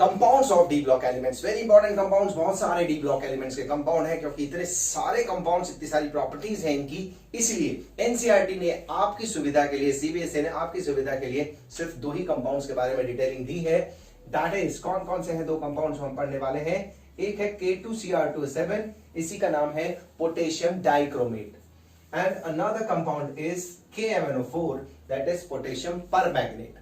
Compounds of D block elements, very important compounds, बहुत सारे D block elements के compound है, क्योंकि इतने सारे कंपाउंड्स, इतनी सारी प्रॉपर्टीज हैं इनकी, इसलिए एनसीईआरटी ने आपकी सुविधा के लिए, सीबीएसई ने आपकी सुविधा के लिए सिर्फ 2 ही कंपाउंड्स के बारे में डिटेलिंग दी है। दैट इज कौन कौन से हैं 2 कंपाउंड्स हम पढ़ने वाले हैं। एक है K2Cr2O7, इसी का नाम है potassium dichromate, and another compound is KMnO4, that is potassium permanganate.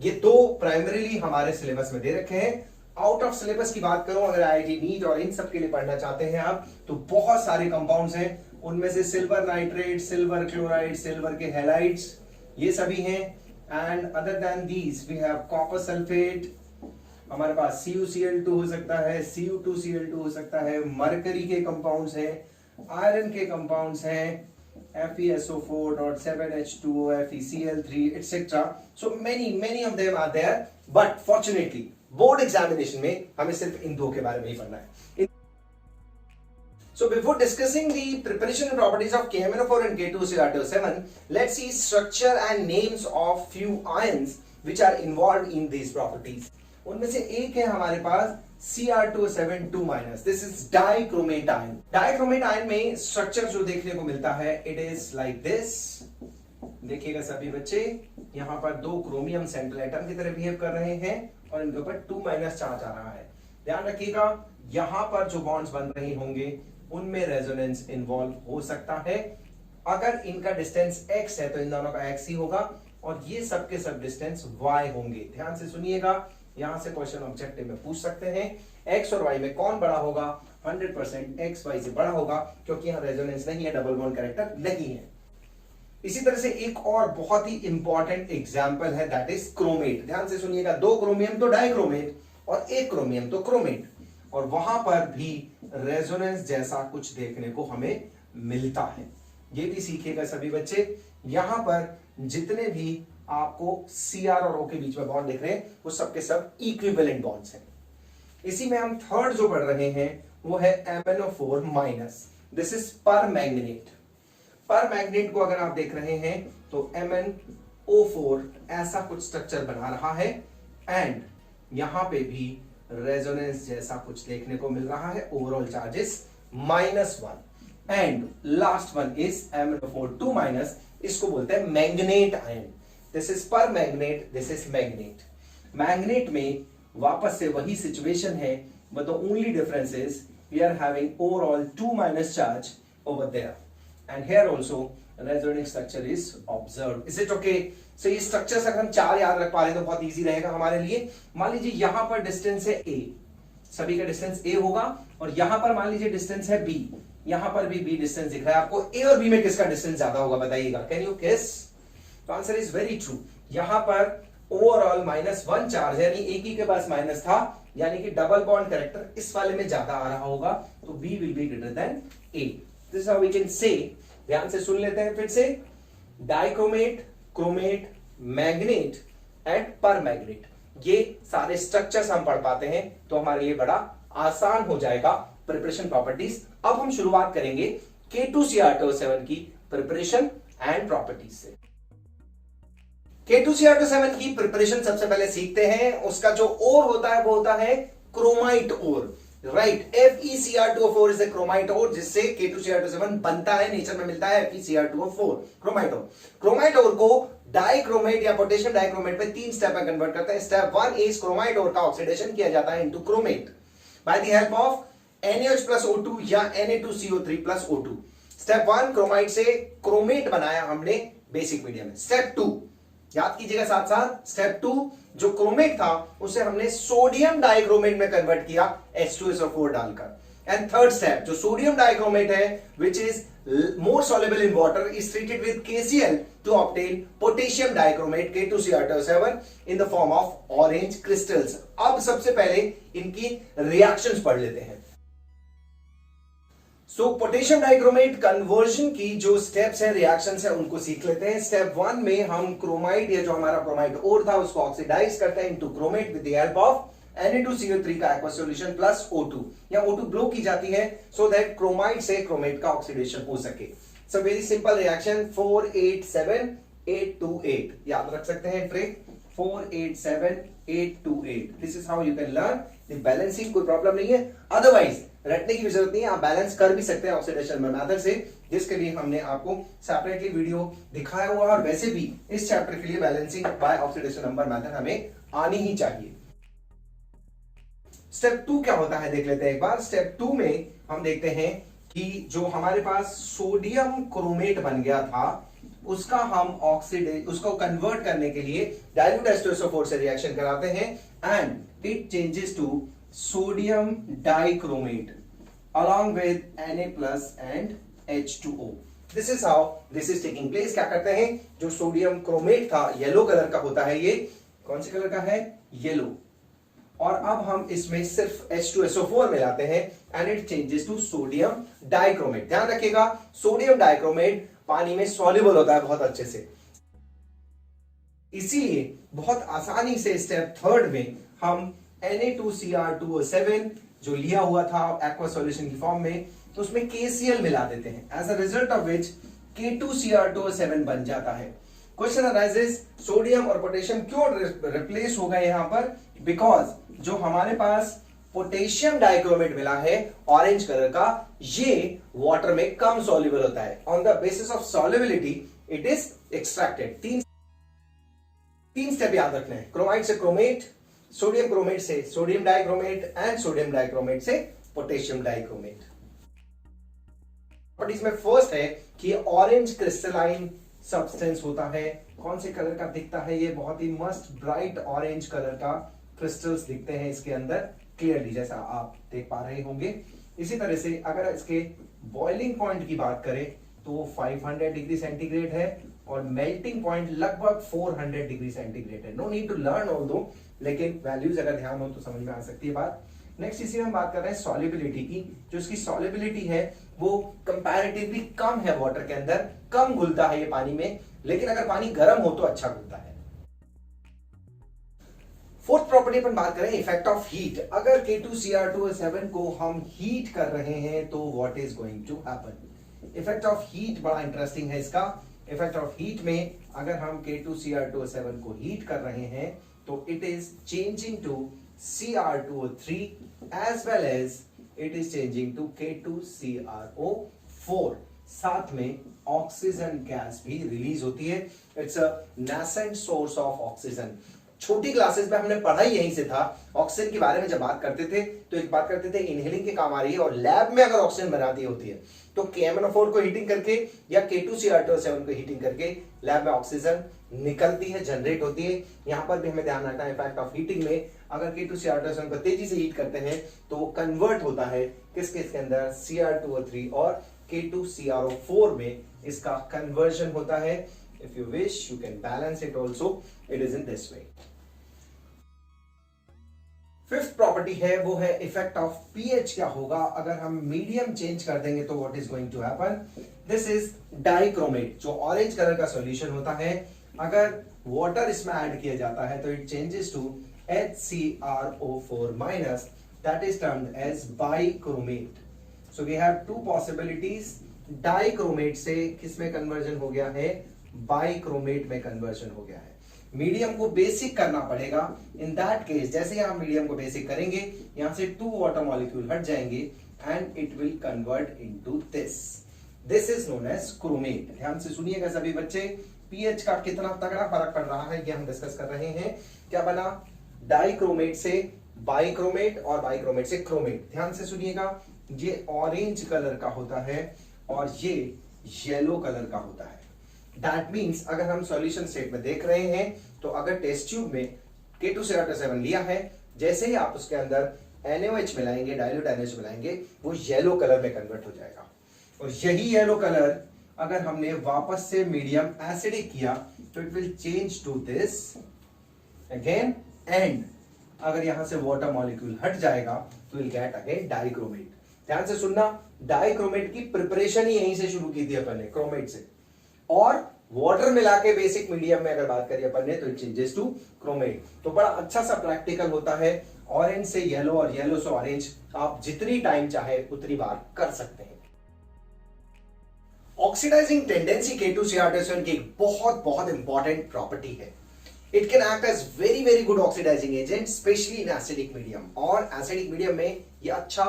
ये 2 प्राइमरीली हमारे सिलेबस में दे रखे हैं। आउट ऑफ सिलेबस की बात करूं, अगर आईआईटी नीट और इन सब के लिए पढ़ना चाहते हैं आप, तो बहुत सारे कंपाउंड्स हैं, उनमें से silver nitrate, silver chloride, silver के हैलाइड्स, ये सभी हैं। And other than these we have copper sulphate, हमारे पास CuCl2 हो सकता है, Cu2Cl2 हो सकता है, मरकरी के कंपाउंड्स हैं, आयरन के कंपाउंड्स हैं, FeSO4.7H2O, FeCl3, etc. So many of them are there, but fortunately board examination में हमें सिर्फ इन 2 के बारे में ही पढ़ना है। So before discussing the preparation and properties of KMnO4 and K2Cr2O7, let's see structure and names of few ions which are involved in these properties. उनमें से एक है हमारे पास Cr2O7 2-, this is dichromate ion. Dichromate ion में structure जो देखने को मिलता है, इट इज लाइक दिस। देखिएगा सभी बच्चे, यहां पर 2 क्रोमियम सेंट्रल एटम की तरह बिहेव कर रहे हैं और इनके ऊपर 2- चार्ज आ रहा है। ध्यान रखिएगा, यहां पर जो बॉन्ड्स बन रहे होंगे उनमें रेजोनेंस इन्वॉल्व हो सकता है। अगर इनका डिस्टेंस x है तो इन दोनों का x ही होगा, और ये सब के सब डिस्टेंस y होंगे। ध्यान से सुनिएगा, यहां से क्वेश्चन ऑब्जेक्टिव में पूछ सकते हैं, x और y में कौन बड़ा होगा। 100% x y से बड़ा होगा, क्योंकि यहां रेजोनेंस नहीं है, डबल बॉन्ड कैरेक्टर नहीं है। इसी तरह से एक और बहुत ही इंपॉर्टेंट एग्जांपल है, दैट इज क्रोमेट। ध्यान से सुनिएगा, 2 क्रोमियम तो डाइक्रोमेट और 1 क्रोमियम तो क्रोमेट, और वहां पर भी रेजोनेंस जैसा कुछ देखने को हमें मिलता है। ये भी सीखिएगा सभी बच्चे। यहां पर जितने भी आपको Cr और O के बीच में बॉन्ड दिख रहे हैं, वो सब के सब इक्विवेलेंट बॉन्ड्स हैं। इसी में हम थर्ड जो पढ़ रहे हैं वो है MnO4-, this is permanganate. Permanganate को अगर आप देख रहे हैं तो MnO4 ऐसा कुछ स्ट्रक्चर बना रहा है, एंड यहां पे भी रेजोनेंस जैसा कुछ देखने को मिल रहा है। Overall charges -1, and last one is MnO4 2-, इसको बोलते हैं manganate ion. This is permanganate, this is manganate. Manganate में वापस से वही सिचुएशन है, but the only difference is we are having overall 2- charge over there, and here also resonating structure is observed. Is it okay? So ये structures अगर हम 4 याद रख पा रहे तो बहुत इजी रहेगा हमारे लिए। मान लीजिए यहां पर डिस्टेंस है a, सभी का डिस्टेंस a होगा, और यहां पर मान लीजिए डिस्टेंस है b, यहां पर भी b डिस्टेंस दिख रहा है आपको। a और b में किसका डिस्टेंस ज्यादा होगा बताइएगा, कैन यू गेस? तो आंसर इज वेरी ट्रू। यहां पर ओवरऑल -1 चार्ज है, यानी एक ही के पास माइनस था, यानी कि डबल बॉन्ड कैरेक्टर इस वाले में ज्यादा आ रहा होगा, तो B will be greater than A। This is how we can say. ध्यान से सुन लेते हैं फिर से, dichromate, chromate, manganate and permanganate, ये सारे स्ट्रक्चर्स हम पढ़ पाते हैं तो हमारे लिए बड़ा आसान हो जाएगा प्रिपरेशन प्रॉपर्टीज। अब हम शुरुआत करेंगे K2Cr2O7 की प्रिपरेशन एंड प्रॉपर्टीज से। K2Cr2O7 की प्रिपरेशन सबसे पहले सीखते हैं। उसका जो ओर होता है वो होता है chromite ore, right. FeCr2O4 is the chromite ore, जिससे K2Cr2O7 बनता है, नेचर में मिलता है FeCr2O4, क्रोमाइट ओर। क्रोमाइट ओर को डाइक्रोमेट या पोटेशियम डाइक्रोमेट में 3 स्टेप में कन्वर्ट करते हैं। स्टेप 1 इज क्रोमाइट ओर का ऑक्सीडेशन किया जाता है into chromate bye the help of NaOH+O2 या Na2CO3+O2। स्टेप 1 क्रोमाइट से क्रोमेट बनाया हमने बेसिक मीडियम में। स्टेप 2 याद कीजिएगा साथ साथ, स्टेप 2 जो क्रोमेट था उसे हमने सोडियम डाइक्रोमेट में कन्वर्ट किया H2SO4 डालकर। एंड थर्ड स्टेप जो सोडियम डाइक्रोमेट है, which is more soluble in water, is treated with KCl to obtain potassium dichromate K2Cr2O7 in the form of orange crystals। अब सबसे पहले इनकी रिएक्शंस पढ़ लेते हैं। सो पोटेशियम डाइक्रोमेट कन्वर्जन की जो स्टेप्स है, रिएक्शंस है, उनको सीख लेते हैं। स्टेप 1 में हम क्रोमाइड या जो हमारा क्रोमाइड ओर था उसको ऑक्सीडाइज करते हैं into chromate with the help of Na2CO3 का एक्वा सॉल्यूशन प्लस O2, या O2 ब्लो की जाती है सो दैट क्रोमाइड से क्रोमेट का ऑक्सीडेशन हो सके। सो वेरी सिंपल रिएक्शन 487 828 याद रख सकते हैं trick. 487828। This is how you can learn the balancing. कोई प्रॉब्लम नहीं है, अदरवाइज रटने की भी जरूरत नहीं है, आप बैलेंस कर भी सकते हैं ऑक्सीडेशन मेथड से, जिसके लिए हमने आपको सेपरेटली वीडियो दिखाया हुआ। और वैसे भी इस चैप्टर के लिए balancing by oxidation number method हमें आनी ही चाहिए। स्टेप 2 क्या होता है देख लेते हैं एक बार। स्टेप 2 में हम देखते हैं कि जो हमारे पास सोडियम क्रोमेट बन गया था, उसका हम उसको कन्वर्ट करने के लिए डाइल्यूट H2SO4 से रिएक्शन कराते हैं and it changes to sodium dichromate along with Na plus and H2O. This is how this is taking place. क्या करते हैं, जो सोडियम क्रोमेट था येलो कलर का होता है, ये कौन से कलर का है, येलो, और अब हम इसमें सिर्फ H2SO4 मिलाते हैं and it changes to sodium dichromate. ध्यान रखिएगा, सोडियम डाइक्रोमेट पानी में सॉल्युबल होता है बहुत अच्छे से, इसीलिए बहुत आसानी से स्टेप 3 में हम Na2Cr2O7 जो लिया हुआ था एक्वा सॉल्यूशन की फॉर्म में, तो उसमें KCl मिला देते हैं। As a result of which K2Cr2O7 बन जाता है। क्वेश्चन अराइजेस, सोडियम और पोटेशियम क्यों रिप्लेस हो गए यहां पर? बिकॉज जो हमारे पास पोटेशियम डाइक्रोमेट मिला है ऑरेंज कलर का, ये वाटर में कम सॉल्युबल होता है। On the basis of solubility it is extracted. तीन स्टेप याद रखने हैं, क्रोमाइड से क्रोमेट, सोडियम क्रोमेट से sodium dichromate and sodium dichromate से पोटेशियम डाइक्रोमेट। बट इसमें फर्स्ट है कि ऑरेंज क्रिस्टलाइन सब्सटेंस होता है। कौन से कलर का दिखता है ये? बहुत ही मस्त ब्राइट ऑरेंज कलर का क्रिस्टल्स दिखते हैं इसके अंदर क्लियरली, जैसा आप देख पा रहे होंगे। इसी तरह से अगर इसके बॉइलिंग पॉइंट की बात करें तो 500 डिग्री सेंटीग्रेड है और मेल्टिंग पॉइंट लगभग 400 डिग्री सेंटीग्रेड है। No need to learn all though, लेकिन वैल्यूज अगर ध्यान हो तो समझ में आ सकती है बात। नेक्स्ट इसी में हम बात कर रहे हैं सॉल्युबिलिटी की। जो इसकी सॉल्युबिलिटी है वो कंपैरेटिवली कम है, वाटर के अंदर कम घुलता है ये पानी में, लेकिन अगर पानी गर्म हो तो अच्छा घुलता है। फोर्थ प्रॉपर्टी अपन बात करें इफेक्ट ऑफ हीट। अगर K2Cr2O7 को हम हीट कर रहे हैं तो what is going to happen? Effect of heat बड़ा इंटरेस्टिंग है इसका। इफेक्ट ऑफ हीट में अगर हम K2Cr2O7 को हीट कर रहे हैं तो it is changing to Cr2O3 as well as it is changing to K2CrO4। साथ में ऑक्सीजन गैस भी रिलीज होती है। It's a nascent source of oxygen. छोटी क्लासेस में हमने पढ़ा ही यहीं से था। ऑक्सीजन के बारे में जब बात करते थे तो एक बात करते थे इनहेलिंग के काम आ रही है, और लैब में अगर ऑक्सीजन बनाती होती है तो KMnO4 को हीटिंग करके या K2Cr2O7 को हीटिंग करके लैब में ऑक्सीजन निकलती है, जनरेट होती है। यहां पर भी हमें ध्यान रखना है इफेक्ट ऑफ हीटिंग में। अगर K2Cr2O7 को तेजी से हीट करते हैं तो वो कन्वर्ट होता है किसके अंदर, Cr2O3 और K2CrO4 में इसका कन्वर्जन होता है। If you wish you can balance it also, it is in this way. Fifth property है वो है इफेक्ट ऑफ पीएच। क्या होगा अगर हम मीडियम चेंज कर देंगे तो what is going to happen? This is dichromate, जो ऑरेंज कलर का सॉल्यूशन होता है। अगर वाटर इसमें ऐड किया जाता है तो it changes to HCrO4 minus, that is termed as bichromate. So we have two possibilities. Dichromate से किसमें कन्वर्जन हो गया है? बाइक्रोमेट में कन्वर्जन हो गया है। मीडियम को बेसिक करना पड़ेगा। इन दैट केस जैसे यहां मीडियम को बेसिक करेंगे, यहां से 2 वाटर मॉलिक्यूल हट जाएंगे and it will convert into this. This is known as chromate. ध्यान से सुनिएगा सभी बच्चे, पीएच का कितना तगड़ा फर्क पड़ रहा है ये हम डिस्कस कर रहे हैं। क्या बना? डाइक्रोमेट से बाइक्रोमेट और बाइक्रोमेट से क्रोमेट। ध्यान से सुनिएगा, ये ऑरेंज कलर का होता है और ये येलो कलर का होता है। दैट मीन्स अगर हम सॉल्यूशन स्टेट में देख रहे हैं तो अगर टेस्ट ट्यूब में K2Cr2O7 लिया है, जैसे ही आप उसके अंदर NaOH मिलाएंगे, डाइल्यूट NaOH मिलाएंगे, वो येलो कलर में कन्वर्ट हो जाएगा। और यही येलो कलर अगर हमने वापस से मीडियम एसिडिक किया तो it will change to this again, and अगर यहां से वाटर मॉलिक्यूल हट जाएगा तो विल गेट अगेन डाइक्रोमेट। ध्यान से सुनना, डाइक्रोमेट की प्रिपरेशन ही यहीं से शुरू की थी अपन ने, क्रोमेट से, और वाटर मिला के बेसिक मीडियम में अगर बात करिए अपन ने तो इट चेंजेस टू क्रोमेट। तो बड़ा अच्छा सा प्रैक्टिकल होता है। ऑरेंज से येलो और येलो से ऑरेंज आप जितनी टाइम चाहे उतनी बार कर सकते हैं। ऑक्सीडाइजिंग टेंडेंसी K2Cr2O7 की एक बहुत बहुत इंपॉर्टेंट प्रॉपर्टी है। It can act as very good oxidizing agent, especially in acidic medium. और acidic medium में ये अच्छा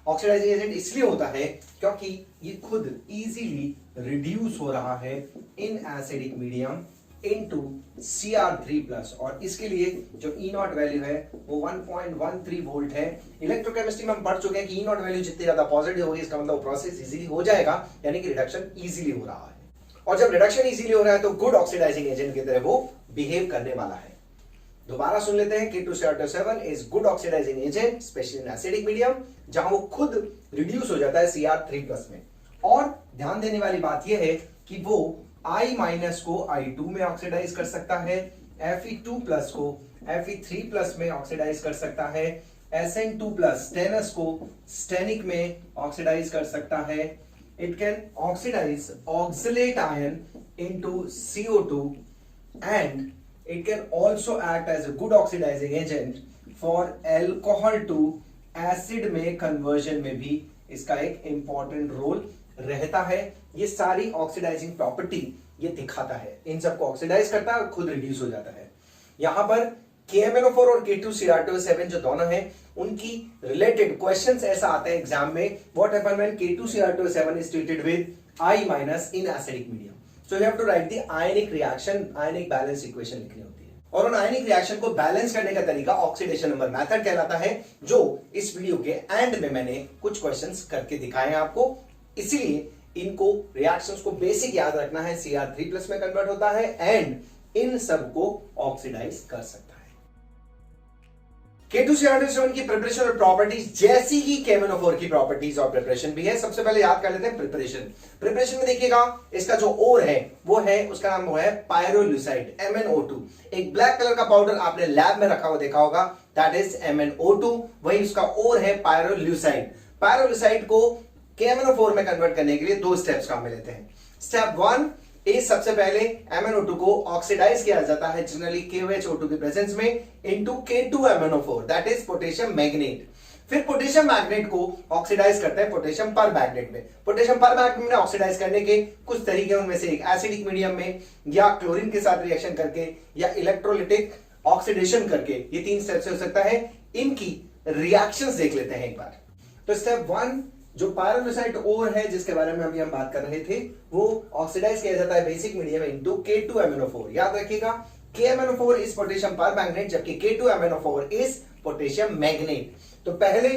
ऑक्सीडाइजिंग एजेंट इसलिए होता है क्योंकि ये खुद इजीली रिड्यूस हो रहा है इन एसिडिक मीडियम इनटू Cr3+, और इसके लिए जो E0 वैल्यू है वो 1.13 वोल्ट है। इलेक्ट्रोकेमिस्ट्री में हम पढ़ चुके हैं कि E0 वैल्यू जितनी ज्यादा पॉजिटिव होगी इसका मतलब प्रोसेस इजीली हो जाएगा, यानी कि रिडक्शन इजीली हो रहा है। और जब रिडक्शन इजीली हो रहा है तो गुड ऑक्सीडाइजिंग एजेंट की तरह वो बिहेव करने वाला है। दोबारा सुन लेते हैं, K2Cr7 is good oxidising agent specially in acidic medium, जहां वो खुद रिड्यूस हो जाता है Cr3+ में। और ध्यान देने वाली बात यह है कि वो I- को I2 में ऑक्सीडाइज कर सकता है, Fe2+ को Fe3+ में ऑक्सीडाइज कर सकता है, Sn2+ स्टेनस को स्टेनिक में ऑक्सीडाइज कर सकता है। It can oxidize oxalate ion into CO2, and it can also act as a good oxidizing agent for alcohol to acid में conversion में भी इसका एक important role रहता है। ये सारी ऑक्सीडाइजिंग प्रॉपर्टी ये दिखाता है, इन सबको ऑक्सीडाइज करता है और खुद रिड्यूस हो जाता है। यहां पर KMnO4 और K2Cr7 जो दोनों हैं उनकी रिलेटेड क्वेश्चंस ऐसा आते हैं एग्जाम में, what happen when K2Cr7 is treated with I- in acidic medium. So you have to write the ionic reaction, ionic balance equation लिखनी होती है। और उन आयनिक रिएक्शन को बैलेंस करने का तरीका ऑक्सीडेशन नंबर मेथड कहलाता है, जो इस वीडियो के एंड में मैंने कुछ क्वेश्चंस करके दिखाए हैं आपको। इसीलिए इनको रिएक्शंस को बेसिक याद रखना है, Cr3+ में कन्वर्ट होता है एंड इन सब को ऑक्सीडाइज कर सकता है। K2Cr7 की प्रिपरेशन और प्रॉपर्टीज जैसी ही KMnO4 की प्रॉपर्टीज और प्रिपरेशन भी है। सबसे पहले याद कर लेते हैं प्रिपरेशन में देखिएगा, इसका जो ओर है वो है, उसका नाम वो है पायरोल्यूसाइड MnO2। एक ब्लैक कलर का पाउडर आपने लैब में रखा हुआ देखा होगा, दैट इज MnO2, वही उसका ओर है पायरोल्यूसाइड। पायरोल्यूसाइड को KMnO4 में कन्वर्ट करने के लिए दो स्टेप्स काम में लेते हैं। स्टेप 1 इस सबसे पहले MnO2 को ऑक्सीडाइज किया जाता है जनरली KOHO2 की प्रेजेंस में into K2MnO4, that is potassium magnet. फिर पोटेशियम मैग्नेट को ऑक्सीडाइज करते हैं पोटेशियम परमैग्नेट में। पोटेशियम परमैग्नेट में ऑक्सीडाइज करने के कुछ तरीके, उनमें से एक एसिडिक मीडियम में या क्लोरीन के साथ रिएक्शन करके या इलेक्ट्रोलिटिक ऑक्सीडेशन करके, ये 3 स्टेप से हो सकता है। इनकी रिएक्शंस देख लेते हैं एक बार। तो स्टेप 1 जो पायरोल्यूसाइड ओर है जिसके बारे में अभी हम बात कर रहे थे, वो ऑक्सीडाइज किया जाता है बेसिक मीडियम इनटू K2MnO4। याद रखिएगा KMnO4 इज पोटेशियम परमैग्नेट जबकि K2MnO4 इज पोटेशियम मैग्नेट। तो पहले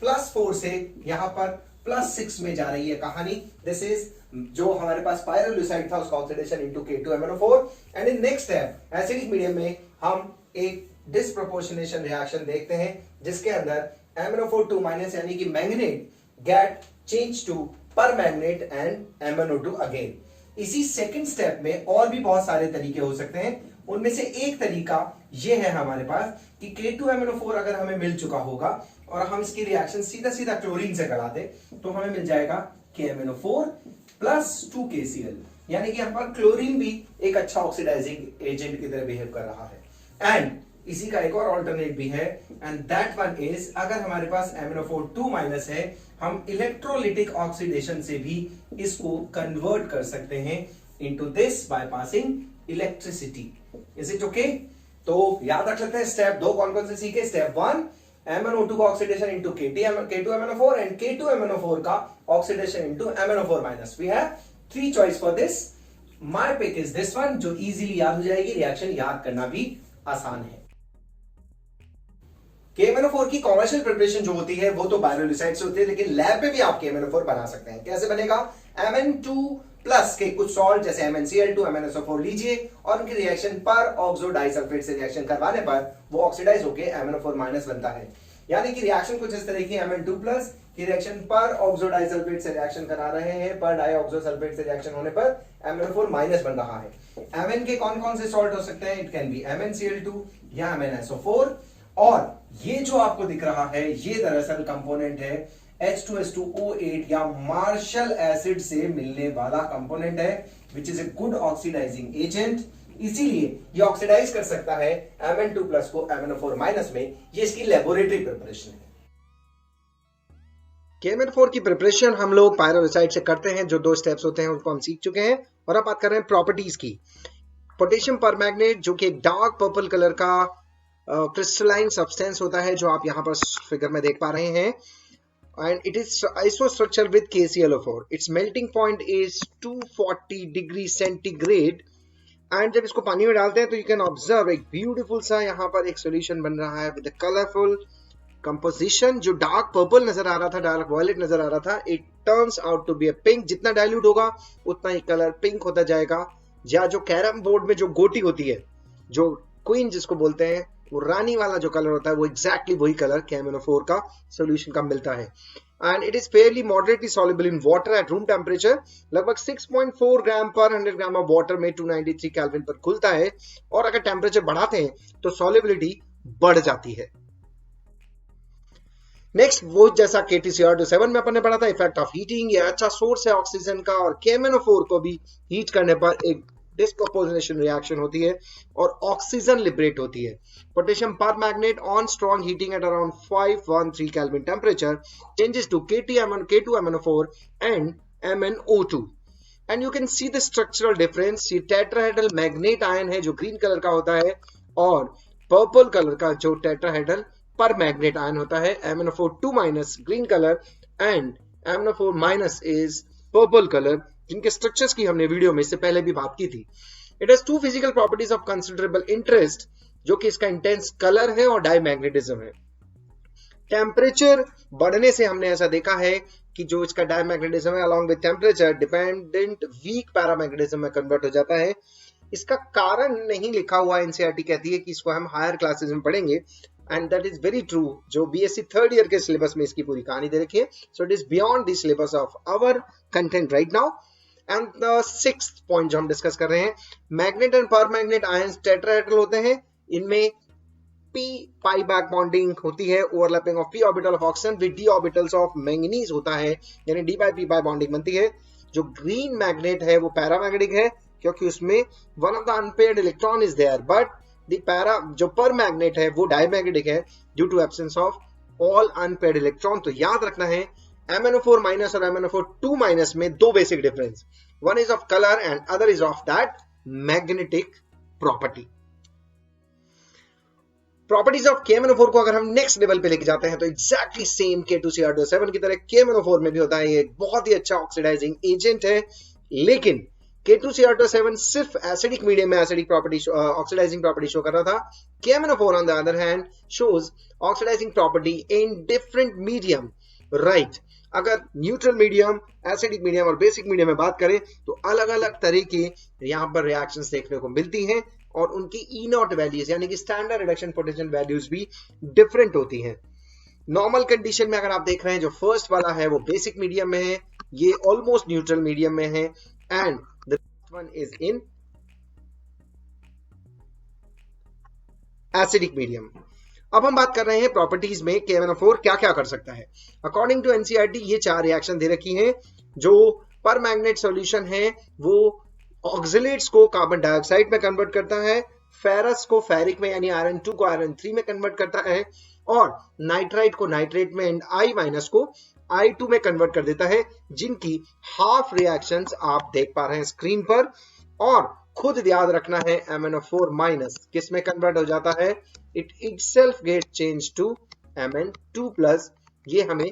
+4 से यहां पर +6 में जा रही है कहानी। दिस इज जो हमारे पास पायरोल्यूसाइड था उसका oxidation into K2MnO4 and in next step acidic medium में हम एक डिस्प्रोपोर्शनेशन रिएक्शन देखते हैं जिसके अंदर MnO4 यानी कि magnet get change to permanganate and MnO2 again। इसी सेकंड स्टेप में और भी बहुत सारे तरीके हो सकते हैं, उनमें से एक तरीका यह है हमारे पास कि K2MnO4 अगर हमें मिल चुका होगा और हम इसकी रिएक्शन सीधा सीधा क्लोरीन से करा दे तो हमें मिल जाएगा KMnO4 प्लस 2KCl, यानी कि यहां पर क्लोरीन भी एक अच्छा ऑक्सीडाइजिंग एजेंट की तरह बिहेव कर रहा है। एंड इसी का एक और ऑल्टरनेट भी है एंड दैट वन इज, अगर हमारे पास MnO4 है, हम इलेक्ट्रोलिटिक ऑक्सीडेशन से भी इसको कन्वर्ट कर सकते हैं into this by passing electricity. Is it okay? तो याद रख लेते हैं स्टेप 2 कौन कौन से सीखे। स्टेप 1 MnO2 का oxidation into K2MnO4 and K2MnO4 का oxidation into MnO4-। We have 3 choice for this. My pick is this one, जो इजीली याद हो जाएगी, रिएक्शन याद करना भी आसान है। KMnO4 की कॉमर्शियल प्रिपरेशन जो होती है वो तो पायरोल्यूसाइड से होती है, लेकिन लैब में भी आप KMnO4 बना सकते हैं। कैसे बनेगा? Mn2+ के कुछ सॉल्ट जैसे MnCl2, MnSO4 लीजिए और उनकी रिएक्शन पर ऑक्सो डाइसल्फेट से रिएक्शन करवाने पर वो ऑक्सीडाइज होकर MnO4- बनता है। यानी कि रिएक्शन कुछ इस तरह की Mn2+ की रिएक्शन पर ऑक्सो डाइसल्फेट से रिएक्शन करा रहे हैं, पर डाइऑक्सो सल्फेट से रिएक्शन होने पर MnO4- बन रहा है। Mn के कौन कौन से सॉल्ट हो सकते हैं? इट कैन बी MnCl2 या MnSO4। और ये जो आपको दिख रहा है ये दरअसल कंपोनेंट है H2S2O8 या मार्शल एसिड से मिलने वाला कंपोनेंट है, which is a good oxidising agent. इसीलिए ये ऑक्सीडाइज कर सकता है Mn2+ को MnO4- में। ये इसकी लेबोरेटरी प्रिपरेशन है। KMnO4 की प्रिपरेशन हम लोग पायरोल्यूसाइड से करते हैं, जो 2 स्टेप्स होते हैं उनको हम सीख चुके हैं। और अब बात कर रहे हैं प्रॉपर्टीज की। पोटेशियम परमैंगनेट जो कि एक डार्क पर्पल कलर का क्रिस्टलाइन सब्सटेंस होता है, जो आप यहाँ पर फिगर में देख पा रहे हैं, and it is isostructured with KClO4. Its melting point is 240 degree centigrade. And जब इसको पानी में डालते हैं तो यू कैन ऑब्जर्व एक ब्यूटीफुल सा यहाँ पर एक सॉल्यूशन बन रहा है विद कलरफुल कंपोजिशन। जो डार्क पर्पल नजर आ रहा था, डार्क वॉयलेट नजर आ रहा था, it turns out to be a pink. जितना डाइल्यूट होगा उतना ही कलर पिंक होता जाएगा। या जो कैरम बोर्ड में जो गोटी होती है, जो क्वीन जिसको बोलते हैं, वो रानी वाला जो कलर होता है, वो एग्जैक्टली वही कलर KMnO4 का सॉल्यूशन का मिलता है। And it is fairly moderately soluble in water at room temperature. लगभग 6.4 ग्राम पर 100 ग्राम ऑफ वाटर में 293 केल्विन पर खुलता है। और अगर टेम्परेचर बढ़ाते हैं तो सॉल्युबिलिटी बढ़ जाती है। नेक्स्ट, वो जैसा KTCr27 में अपन ने पढ़ा था, इफेक्ट ऑफ हीटिंग। ये अच्छा सोर्स है ऑक्सीजन का, और KMnO4 को भी हीट करने पर एक डिस्कम्पोजिशन रिएक्शन होती है और ऑक्सीजन लिबरेट होती है। Potassium permanganate on strong heating at around 513 kelvin temperature changes to K2MnO4 and MnO2 and you can see the structural difference. ये टेट्राहेड्रल मैग्नेट आयन है जो ग्रीन कलर का होता है, और पर्पल कलर का जो टेट्राहेड्रल परमैंगनेट आयन होता है, MnO4 green colour and MnO4- is purple colour, जिनके स्ट्रक्चर्स की हमने वीडियो में इससे पहले भी बात की थी। It has two physical properties of considerable interest, जो कि इसका इंटेंस कलर है और डायमैग्नेटिज्म है। टेम्परेचर बढ़ने से हमने ऐसा देखा है कि जो इसका डायमैग्नेटिज्म है along with temperature dependent weak paramagnetism में कन्वर्ट हो जाता है। इसका कारण नहीं लिखा हुआ, एनसीईआरटी कहती है कि इसको हम हायर क्लासेस में पढ़ेंगे, and that is very true. जो बीएससी थर्ड ईयर के सिलेबस में इसकी पूरी कहानी दे रखी है। So it is beyond the syllabus of our content right now. And the sixth point जो हम डिस्कस कर रहे हैं, manganate and permanganate ions tetrahedral होते हैं। इनमें p pi बैक बॉन्डिंग होती है, overlapping of p orbital of oxygen with d orbitals of manganese होता है, यानी d by p by bonding बनती है। जो ग्रीन मैग्नेट है वो पैरामैग्नेटिक है, क्योंकि उसमें one of the unpaired electron is there, but जो परमैग्नेट है वो डायमैग्नेटिक है due to absence of all unpaired electron. तो याद रखना है MnO4- और MnO4 में दो basic difference, one is of colour and other is of that magnetic property. Properties of KMnO4 को अगर हम नेक्स्ट लेवल पे लेके जाते हैं तो एग्जैक्टली सेम K2Cr27 की तरह KMnO4 में भी होता है। ये बहुत ही अच्छा ऑक्सीडाइजिंग एजेंट है, लेकिन K2Cr27 सिर्फ एसिडिक मीडियम में acidic property oxidising property show कर रहा था। KMnO4 on the other hand shows oxidising property in different medium, right. अगर न्यूट्रल मीडियम, एसिडिक मीडियम और बेसिक मीडियम में बात करें तो अलग अलग तरह की यहां पर रिएक्शंस देखने को मिलती हैं, और उनकी E0 वैल्यूज यानी कि स्टैंडर्ड रिडक्शन पोटेंशियल वैल्यूज भी डिफरेंट होती हैं। नॉर्मल कंडीशन में अगर आप देख रहे हैं, जो फर्स्ट वाला है वो बेसिक मीडियम में है, ये ऑलमोस्ट न्यूट्रल मीडियम में है, and the one is in acidic medium. अब हम बात कर रहे हैं प्रॉपर्टीज में KMnO4 क्या क्या कर सकता है। अकॉर्डिंग टू एनसीईआरटी ये चार रिएक्शन दे रखी हैं। जो परमैंगनेट सॉल्यूशन है वो ऑक्सिलेट्स को कार्बन डाइऑक्साइड में कन्वर्ट करता है, फेरस को फेरिक में यानी आयरन 2 को आयरन 3 में कन्वर्ट करता है, और नाइट्राइट को नाइट्रेट में एंड I- को I2 में कन्वर्ट कर देता है, जिनकी हाफ रिएक्शंस आप देख पा रहे हैं स्क्रीन पर। और खुद याद रखना है MnO4- किस में कन्वर्ट हो जाता है, it itself get change to Mn2+। ये हमें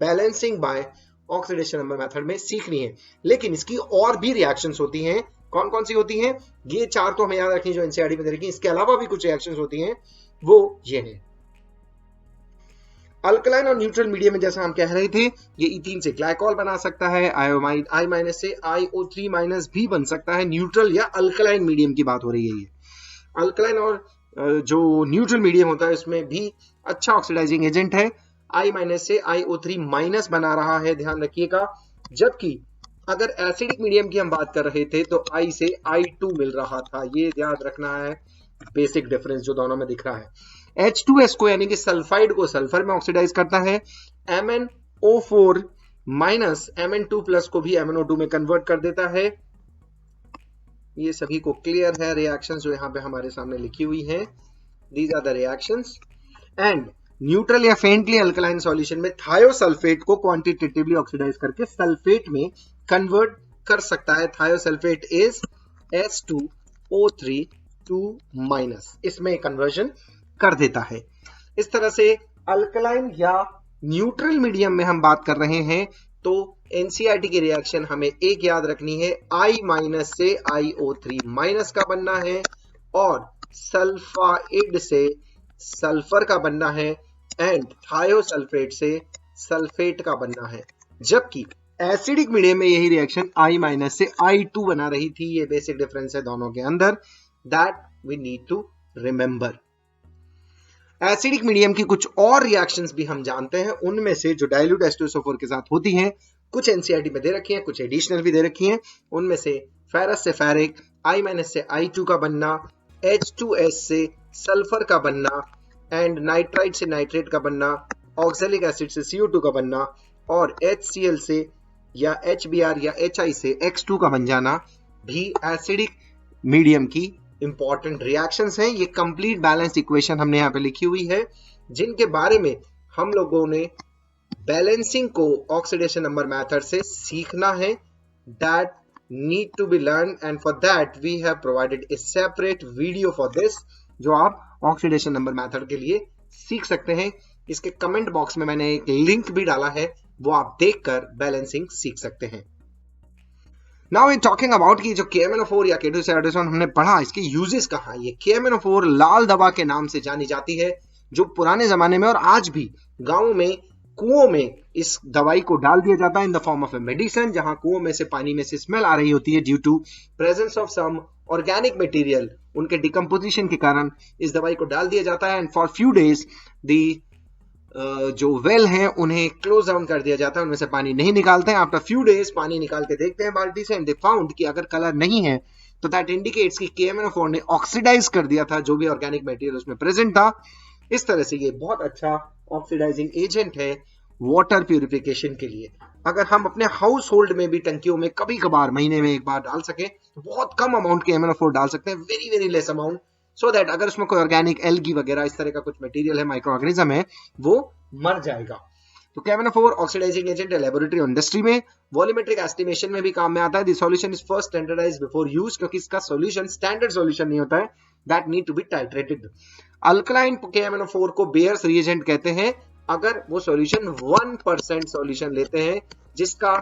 balancing by oxidation number method में सीखनी है, लेकिन इसकी और भी रिएक्शंस होती हैं। कौन कौन सी होती हैं? ये चार तो हमें याद रखनी जो एनसीईआरटी में दे रखी है। इसके अलावा भी कुछ रिएक्शंस होती हैं, वो ये हैं। अल्कलाइन और न्यूट्रल मीडियम में जैसा हम कह रहे थे, ये इथीन से ग्लाइकॉल बना सकता है, I- से IO3- भी बन सकता है। न्यूट्रल या अल्कलाइन मीडियम की बात हो रही है। ये अल्कलाइन और जो न्यूट्रल मीडियम होता है उसमें भी अच्छा ऑक्सीडाइजिंग एजेंट है। I- से IO3- बना रहा है, ध्यान रखिएगा। जबकि अगर एसिडिक मीडियम की हम बात कर रहे थे तो I से I2 मिल रहा था। ये याद रखना है, बेसिक डिफरेंस जो दोनों में दिख रहा है। H2S को यानी कि सल्फाइड को सल्फर में ऑक्सीडाइज करता है। MnO4- Mn2+ को भी MnO2 में कन्वर्ट कर देता है। ये सभी को क्लियर है रिएक्शंस जो यहाँ पे हमारे सामने लिखी हुई हैं। These are the reactions. And neutral या फेंटली अल्कलाइन सॉल्यूशन में थायोसल्फेट को क्वांटिटेटिवली ऑक्सीडाइज करके सल्फेट में कन्वर्ट कर सकता है। Thiosulphate is S2 O3 2 minus, इसमें कन्वर्जन कर देता है। इस तरह से अल्कलाइन या न्यूट्रल मीडियम में हम बात कर रहे हैं तो एनसीईआरटी की रिएक्शन हमें एक याद रखनी है, I माइनस से iO3 माइनस का बनना है और सल्फाइड से सल्फर का बनना है एंड थायोसल्फेट से सल्फेट का बनना है। जबकि एसिडिक मीडियम में यही रिएक्शन I माइनस से I2 बना रही थी। ये बेसिक डिफरेंस है दोनों के अंदर, that we need to remember. Acidic medium की कुछ और रिएक्शंस भी हम जानते हैं, उनमें से जो डाइल्यूट H2SO4 के साथ होती हैं, कुछ एनसीईआरटी में दे रखी हैं, कुछ एडिशनल भी दे रखी हैं। उनमें से फेरस से फेरिक, I माइनस से I2 का बनना, H2S से सल्फर का बनना एंड नाइट्राइट से नाइट्रेट का बनना, ऑक्सैलिक एसिड से CO2 का बनना और HCl से या HBr या HI से X2 का बन जाना भी एसिडिक मीडियम की इंपॉर्टेंट रिएक्शंस हैं। ये कंप्लीट बैलेंस इक्वेशन हमने यहाँ पे लिखी हुई है, जिनके बारे में हम लोगों ने बैलेंसिंग को ऑक्सीडेशन नंबर मेथड से सीखना है। That need to be learn and for that we have provided a separate video for this, जो आप ऑक्सीडेशन नंबर मेथड के लिए सीख सकते हैं। इसके कमेंट बॉक्स में मैंने एक लिंक भी डाला है, वो आप देखकर बैलेंसिंग सीख सकते हैं। नाउ इन टॉकिंग अबाउट कि जो KMnO4 या K2SO4 हमने पढ़ा, इसके यूजेस कहाँ। ये KMnO4 लाल दवा के नाम से जानी जाती है, जो पुराने जमाने में और आज भी गांव में कुओं में इस दवाई को डाल दिया जाता है in the form of a medicine. जहां कुओं में से पानी में से स्मेल आ रही होती है due to presence of some organic material, उनके डिकम्पोजिशन के कारण इस दवाई को डाल दिया जाता है and for few days the जो वेल हैं उन्हें क्लोज डाउन कर दिया जाता है, उनमें से पानी नहीं निकालते हैं। आफ्टर फ्यू डेज पानी निकाल के देखते हैं बाल्टी से एंड दे फाउंड कि अगर कलर नहीं है तो दैट इंडिकेट्स कि KMnO4 ने ऑक्सीडाइज कर दिया था जो भी ऑर्गेनिक मटेरियल उसमें प्रेजेंट था। इस तरह से ये बहुत अच्छा ऑक्सीडाइजिंग एजेंट है वाटर प्यूरिफिकेशन के लिए। अगर हम अपने हाउस होल्ड में भी टंकियों में कभी कभार महीने में एक बार डाल सके तो बहुत कम अमाउंट KMnO4 डाल सकते हैं, very very less amount, so that अगर उसमें कोई ऑर्गेनिक एल्गी वगैरह इस तरह का कुछ मटेरियल है, माइक्रो ऑर्गेनिज्म है, वो मर जाएगा। तो KMnO4 ऑक्सीडाइजिंग एजेंट है लेबोरेटरी और इंडस्ट्री में, वॉल्यूमेट्रिक एस्टिमेशन में भी काम में आता है। The solution is first standardised before use, क्योंकि इसका सॉल्यूशन स्टैंडर्ड सॉल्यूशन नहीं होता है, that need to be titrated. Alkaline KMnO4 को बेयर्स रिएजेंट कहते हैं अगर वो सॉल्यूशन 1% सॉल्यूशन लेते हैं, जिसका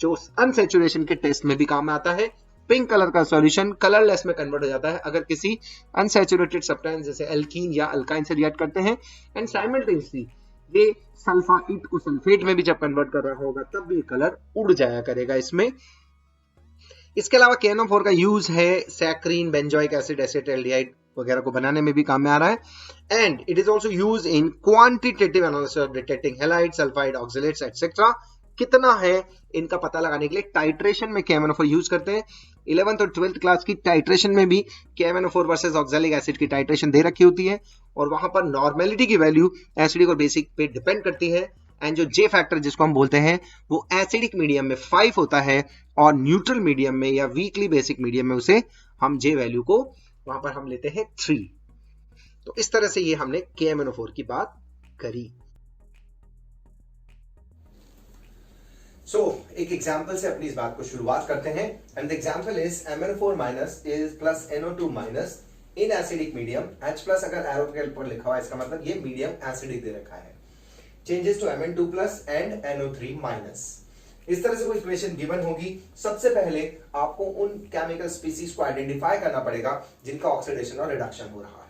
जो अनसैचुरेशन के टेस्ट में भी काम में आता है। पिंक कलर का सॉल्यूशन कलरलेस में कन्वर्ट हो जाता है अगर किसी अनसैचुरेटेड सब्सटेंस जैसे एल्कीन या अल्काइन से रिएक्ट करते हैं एंड साइमल्टेनियसली ये सल्फाइड को सल्फेट में भी जब कन्वर्ट कर रहा होगा तब भी कलर उड़ जाया करेगा इसमें। इसके अलावा KMnO4 का यूज है सैक्रीन, बेंजोइक एसिड, एसिटाल्डिहाइड वगैरह को बनाने में भी काम में आ रहा है and it is also use in quantitative analysis of detecting halide, sulphide, oxalates etcetera. कितना है इनका पता लगाने के लिए टाइट्रेशन में KMnO4 यूज करते हैं। 11th और 12th क्लास की टाइट्रेशन में भी KMnO4 वर्सेस ऑक्सैलिक एसिड की टाइट्रेशन दे रखी होती है और वहां पर नॉर्मेलिटी की वैल्यू एसिडिक और बेसिक पे डिपेंड करती है एंड जो J फैक्टर जिसको हम बोलते हैं वो एसिडिक मीडियम में 5 होता है और न्यूट्रल मीडियम में या वीकली बेसिक मीडियम में उसे हम J वैल्यू को वहां पर हम लेते हैं 3। तो इस तरह से ये हमने KMnO4 की बात करी। एक एग्जाम्पल से अपनी इस बात को शुरुआत करते हैं and the example is MnO4 minus is plus NO2 minus in acidic medium. H plus अगर एरो के ऊपर लिखा हुआ है इसका मतलब ये मीडियम एसिडिक दे रखा है। Changes to Mn2 plus and NO3 minus. इस तरह से कोई इक्वेशन गिवन होगी। सबसे पहले आपको उन केमिकल स्पीसीज को आइडेंटिफाई करना पड़ेगा जिनका ऑक्सीडेशन और रिडक्शन हो रहा है।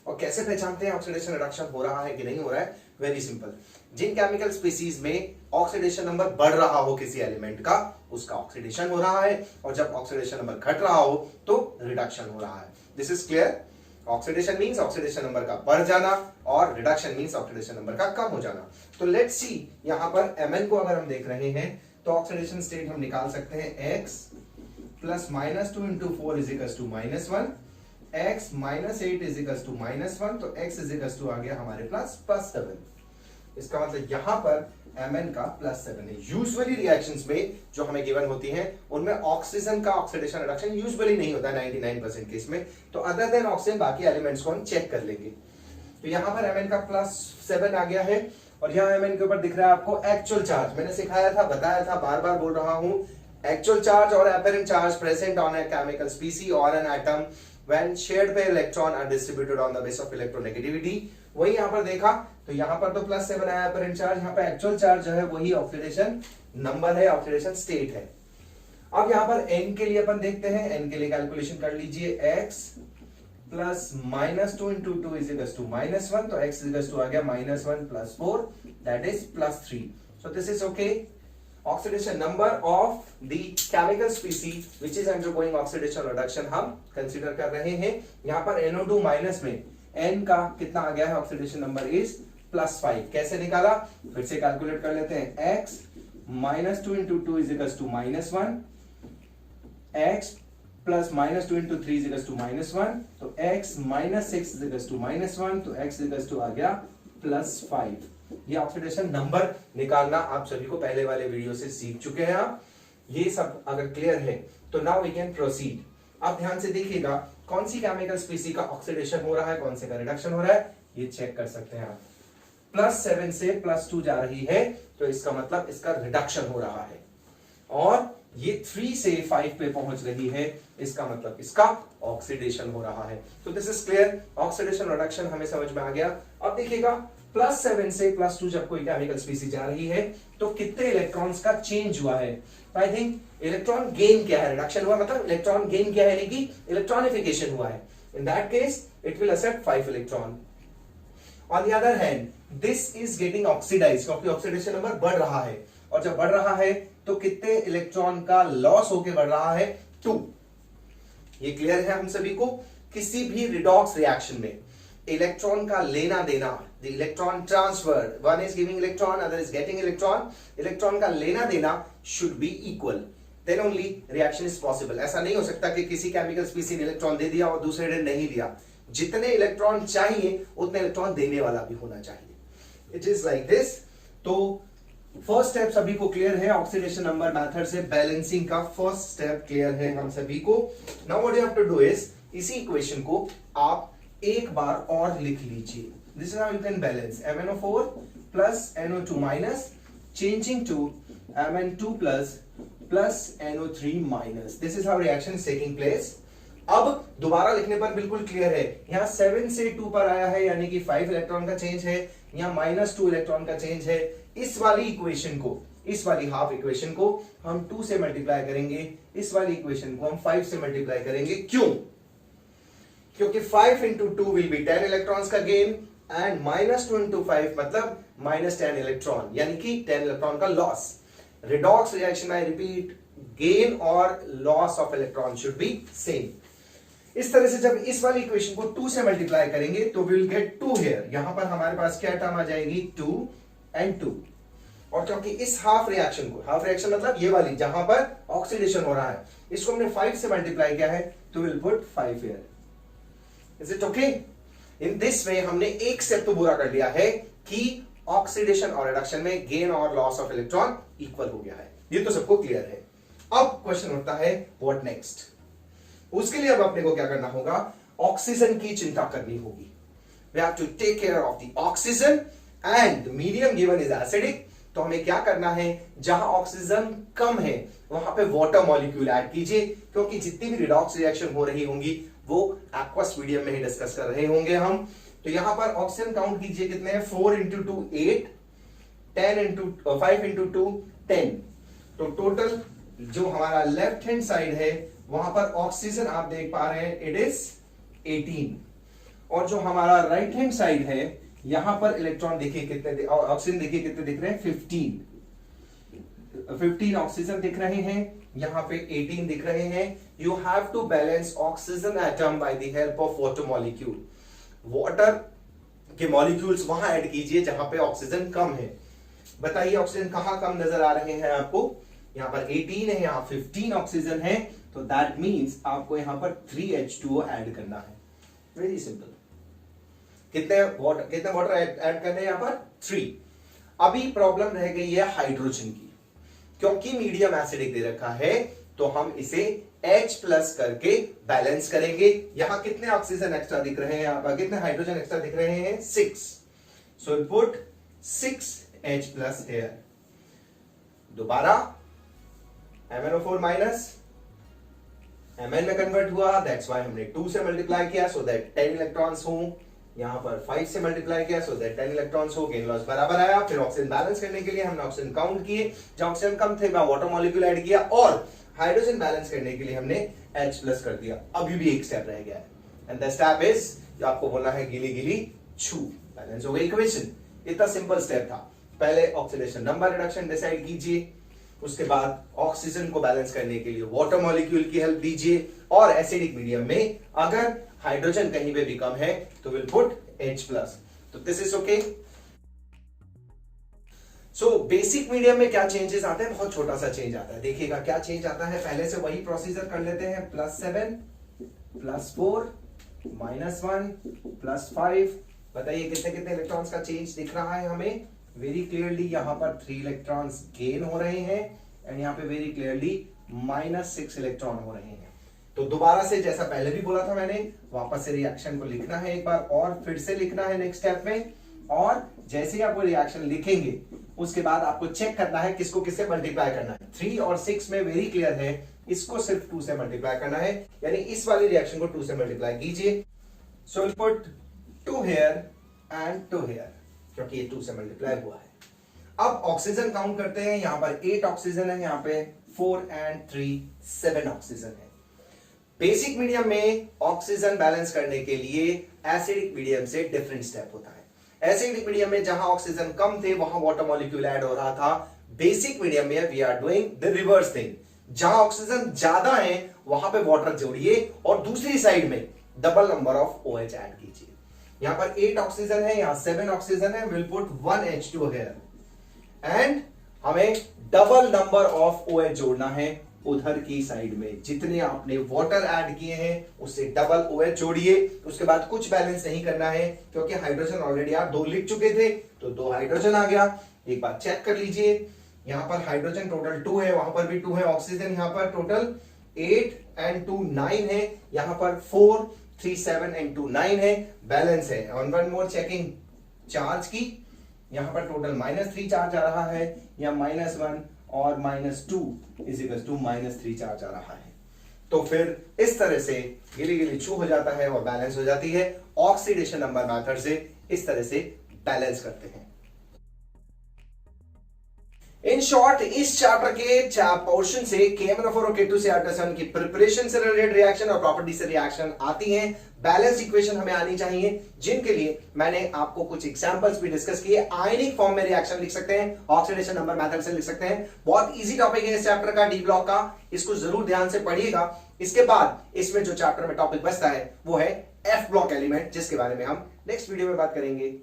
और कैसे पहचानते हैं ऑक्सीडेशन रिडक्शन हो रहा है कि नहीं हो रहा है? वेरी सिंपल, जिन केमिकल स्पीसीज में ऑक्सीडेशन नंबर बढ़ रहा हो किसी एलिमेंट का उसका ऑक्सीडेशन हो रहा है और जब ऑक्सीडेशन नंबर घट रहा हो तो रिडक्शन हो रहा है। This is clear. Oxidation means oxidation number का बढ़ जाना और रिडक्शन मींस ऑक्सीडेशन नंबर का कम हो जाना। तो लेट्स सी यहां पर Mn को अगर हम देख रहे हैं तो ऑक्सीडेशन स्टेट हम निकाल सकते हैं x plus -2 into 4 is equal to -1, x -8 is equal to -1, तो x इज इक्वल टू आ गया हमारे +7। इसका मतलब यहां पर Mn का +7 है। यूजुअली रिएक्शंस में जो हमें गिवन होती हैं उनमें ऑक्सीजन का ऑक्सीडेशन रिडक्शन यूजुअली नहीं होता है 99% केस में। तो अदर देन ऑक्सीजन बाकी एलिमेंट्स को हम चेक कर लेंगे। तो यहां पर Mn का +7 आ गया है और यहां Mn के ऊपर दिख रहा है आपको एक्चुअल चार्ज। मैंने सिखाया था, बताया था, बार बार बोल रहा हूं, actual charge or apparent charge present on a chemical species or an atom when shared pair electron are distributed on the basis of electronegativity. वही यहां पर देखा, तो यहां पर तो +7 आया apparent charge, यहां पर actual charge जो है वही ऑक्सीडेशन नंबर है, ऑक्सीडेशन स्टेट है। अब यहां पर n के लिए अपन देखते हैं, n के लिए कैलकुलेशन कर लीजिए, x plus -2 into 2 is equal to -1, तो x इज इक्वल टू आ गया -1 + 4 that is +3। So this is okay. Oxidation number of the chemical species which is undergoing oxidation reduction हम कंसीडर कर रहे हैं। यहां पर NO2 माइनस में n का कितना आ गया है, ऑक्सीडेशन नंबर इज +5। कैसे निकाला, फिर से कैलकुलेट कर लेते हैं, x -2 into 2 is equal to -1, x plus -2 into 3 is equal to -1, तो x -6 इज इक्वल टू -1, तो x इज इक्वल टू आ गया +5। ये ऑक्सीडेशन नंबर निकालना आप सभी को पहले वाले वीडियो से सीख चुके हैं आप। ये सब अगर क्लियर है तो नाउ वी कैन प्रोसीड। आप ध्यान से देखिएगा कौन सी केमिकल स्पीसी का ऑक्सीडेशन हो रहा है, कौन से का रिडक्शन हो रहा है, ये चेक कर सकते हैं आप। +7 से +2 जा रही है, तो इसका मतलब इसका रिडक्शन हो रहा है, और ये 3 से 5 पे पहुंच रही है, इसका मतलब इसका ऑक्सीडेशन हो रहा है। तो this is clear, oxidation reduction हमें समझ में आ गया। अब देखिएगा +7 से +2 जब कोई केमिकल स्पीसी जा रही है तो कितने इलेक्ट्रॉन्स का चेंज हुआ है। आई थिंक इलेक्ट्रॉन गेन क्या है, रिडक्शन हुआ मतलब इलेक्ट्रॉन गेन क्या है, यानी कि इलेक्ट्रॉनिफिकेशन हुआ है। In that case it will accept 5 electron. On the other hand this is getting oxidised, क्योंकि ऑक्सीडेशन नंबर बढ़ रहा है, और जब बढ़ रहा है तो कितने इलेक्ट्रॉन का लॉस होके बढ़ रहा है, 2। ये क्लियर है हम सभी को। किसी भी रिडॉक्स रिएक्शन में इलेक्ट्रॉन का लेना देना, the electron transfer, one is giving electron, other is getting electron, electron का लेना देना should be equal, then only reaction is possible. ऐसा नहीं हो सकता कि किसी केमिकल स्पीसी ने इलेक्ट्रॉन दे दिया और दूसरे ने नहीं दिया। जितने इलेक्ट्रॉन चाहिए उतने इलेक्ट्रॉन देने वाला भी होना चाहिए। It is like this. तो फर्स्ट स्टेप सभी को क्लियर है, ऑक्सीडेशन नंबर मेथड से बैलेंसिंग का फर्स्ट स्टेप क्लियर है हम सभी को। Now what you have to do is, इसी इक्वेशन को आप एक बार और लिख लीजिए। This is how you can balance MnO4 plus NO2 minus changing to Mn2 plus NO3 minus. This is how reaction is taking place. अब दोबारा लिखने पर बिल्कुल क्लियर है, यहां 7 से 2 पर आया है, यानी कि 5 इलेक्ट्रॉन का चेंज है, यहां -2 इलेक्ट्रॉन का चेंज है। इस वाली इक्वेशन को, इस वाली हाफ इक्वेशन को हम 2 से मल्टीप्लाई करेंगे, इस वाली इक्वेशन को हम 5 से मल्टीप्लाई करेंगे। क्यों? क्योंकि 5 इंटू 2 विल बी 10 इलेक्ट्रॉन्स का गेन, एंड -2 इंटू 5 मतलब -10 इलेक्ट्रॉन, यानी कि 10 इलेक्ट्रॉन का loss. Redox reaction, I repeat, gain और loss of electron should be same. इस तरह से जब इस वाली इक्वेशन को 2 से मल्टीप्लाई करेंगे तो वी विल गेट 2 हियर। यहां पर हमारे पास क्या टर्म आ जाएगी, 2 and 2। और क्योंकि इस हाफ रिएक्शन को, हाफ रिएक्शन मतलब ये वाली जहां पर ऑक्सीडेशन हो रहा है, इसको हमने 5 से मल्टीप्लाई किया है, तो will put 5 here. Is it okay? In this way हमने एक स्टेप तो पूरा कर लिया है कि ऑक्सीडेशन और रिडक्शन में गेन और लॉस ऑफ इलेक्ट्रॉन इक्वल हो गया है। ये तो सबको क्लियर है। अब क्वेश्चन उठता है व्हाट नेक्स्ट। उसके लिए अब अपने को क्या करना होगा, ऑक्सीजन की चिंता करनी होगी। We have to take care of the oxygen and medium given is acidic. तो हमें क्या करना है, जहां ऑक्सीजन कम है वहां पे वाटर मॉलिक्यूल ऐड कीजिए, क्योंकि जितनी भी रिडॉक्स रिएक्शन हो रही होंगी वो एक्वस मीडियम में ही डिस्कस कर रहे होंगे हम। तो यहां पर ऑक्सीजन काउंट कीजिए कितने हैं, 4 इंटू 2 8, 5 इंटू 2 10। तो टोटल जो हमारा लेफ्ट हैंड साइड है वहां पर ऑक्सीजन आप देख पा रहे हैं इट इज 18, और जो हमारा राइट हैंड साइड है यहां पर इलेक्ट्रॉन देखिए कितने, ऑक्सीजन देखिए कितने दिख रहे हैं, 15 ऑक्सीजन दिख रहे हैं, यहां पे 18 दिख रहे हैं। You have to balance oxygen atom by the help of water molecule. Water के मॉलिक्यूल्स वहां ऐड कीजिए जहां पे ऑक्सीजन कम है। बताइए ऑक्सीजन कहां कम नजर आ रहे हैं आपको, यहां पर 18 है, यहां 15 ऑक्सीजन है, तो दैट मींस आपको यहां पर 3H2O ऐड करना है। Very simple. कितने वाटर ऐड करने हैं यहां पर, 3। अभी प्रॉब्लम रह गई है हाइड्रोजन की, क्योंकि मीडियम एसिडिक दे रखा है तो हम इसे H प्लस करके बैलेंस करेंगे। यहां कितने ऑक्सीजन एक्स्ट्रा दिख रहे हैं, यहां पर कितने हाइड्रोजन एक्स्ट्रा दिख रहे हैं, 6। So put 6H plus here. दोबारा MnO4 माइनस Mn में कन्वर्ट हुआ, दैट्स व्हाई हमने 2 से मल्टीप्लाई किया सो दैट 10 इलेक्ट्रॉन्स हो, यहां पर 5 से मल्टीप्लाई किया सो दैट 10 इलेक्ट्रॉन्स हो, गेन लॉस बराबर आया। फिर ऑक्सीजन बैलेंस करने के लिए हमने ऑक्सीजन काउंट किए, जहां ऑक्सीजन कम थे वहां वाटर मॉलिक्यूल ऐड किया, और हाइड्रोजन बैलेंस करने के लिए हमने H+ कर दिया। अभी भी एक स्टेप रह गया है, एंड द स्टेप इज, आपको बोलना है गिली गिली छू, बैलेंस हो गई इक्वेशन। इतना सिंपल स्टेप था। पहले ऑक्सीडेशन नंबर रिडक्शन डिसाइड कीजिए, उसके बाद ऑक्सीजन को बैलेंस करने के लिए वाटर मॉलिक्यूल की हेल्प दीजिए, और एसिडिक मीडियम में अगर हाइड्रोजन कहीं पे भी कम है तो विल पुट H+। तो this is okay. So basic medium में क्या चेंजेस आते हैं, बहुत छोटा सा चेंज आता है। देखिएगा क्या चेंज आता है, पहले से वही प्रोसीजर कर लेते हैं। +7 +4 -1 +5, बताइए कितने कितने इलेक्ट्रॉन्स का चेंज दिख रहा है हमें। वेरी क्लियरली यहां पर 3 इलेक्ट्रॉन्स गेन हो रहे हैं, एंड यहां पे वेरी क्लियरली -6 इलेक्ट्रॉन हो रहे हैं। तो दोबारा से जैसा पहले भी बोला था मैंने, वापस से रिएक्शन को लिखना है एक बार, और फिर से लिखना है नेक्स्ट स्टेप में, और जैसे ही आप वो रिएक्शन लिखेंगे उसके बाद आपको चेक करना है किसको किससे मल्टीप्लाई करना है। 3 और 6 में वेरी क्लियर है, इसको सिर्फ 2 से मल्टीप्लाई करना है, यानी इस वाली रिएक्शन को 2 से मल्टीप्लाई कीजिए। So will put 2 here and 2 here, क्योंकि ये 2 से मल्टीप्लाई हुआ है। अब ऑक्सीजन काउंट करते हैं, यहां पर 8 ऑक्सीजन है, यहां पे 4 and 3 7 ऑक्सीजन है। बेसिक मीडियम में ऑक्सीजन बैलेंस करने के लिए एसिडिक मीडियम से डिफरेंट स्टेप होता है। एसिडिक मीडियम में जहां ऑक्सीजन कम थे वहां वाटर मॉलिक्यूल ऐड हो रहा था। बेसिक मीडियम में we are doing the reverse thing, जहां ऑक्सीजन ज्यादा है वहां पे वाटर जोड़िए और दूसरी साइड में double number of OH add कीजिए। यहां पर 8 ऑक्सीजन है, यहां 7 ऑक्सीजन है, will put 1 H2 here, and हमें डबल नंबर ऑफ OH जोड़ना है उधर की साइड में। जितने आपने वाटर ऐड किए हैं उससे डबल OH जोड़िए। उसके बाद कुछ बैलेंस नहीं करना है, क्योंकि हाइड्रोजन ऑलरेडी आप 2 लिख चुके थे, तो 2 हाइड्रोजन आ गया। एक बार चेक कर लीजिए, यहां पर हाइड्रोजन टोटल 2 है, वहां पर भी 2 है, ऑक्सीजन यहां पर टोटल 8 and 2 9 है, यहां पर 4 3 7 and 2 9 है, बैलेंस है। On one more checking charge की, यहां पर टोटल -3 चार्ज आ रहा है, या -1 और -2 इज टू -3 चार्ज आ रहा है। तो फिर इस तरह से गिली गिली छू हो जाता है और बैलेंस हो जाती है। ऑक्सीडेशन नंबर मेथड से इस तरह से बैलेंस करते हैं। इन शॉर्ट इस चैप्टर के पोर्शन से KMnO4 और K2Cr+1 की प्रिपरेशन से रिलेटेड रिएक्शन और प्रॉपर्टी से रिएक्शन आती हैं। बैलेंस इक्वेशन हमें आनी चाहिए, जिनके लिए मैंने आपको कुछ एग्जांपल्स भी डिस्कस किए। आयनिक फॉर्म में रिएक्शन लिख सकते हैं, ऑक्सीडेशन नंबर मेथड से लिख सकते हैं। बहुत इजी टॉपिक है इस चैप्टर का, डी ब्लॉक का, इसको जरूर ध्यान से पढ़िएगा। इसके बाद इसमें जो चैप्टर में टॉपिक बचता है वो है F ब्लॉक एलिमेंट, जिसके बारे में हम नेक्स्ट वीडियो में बात करेंगे।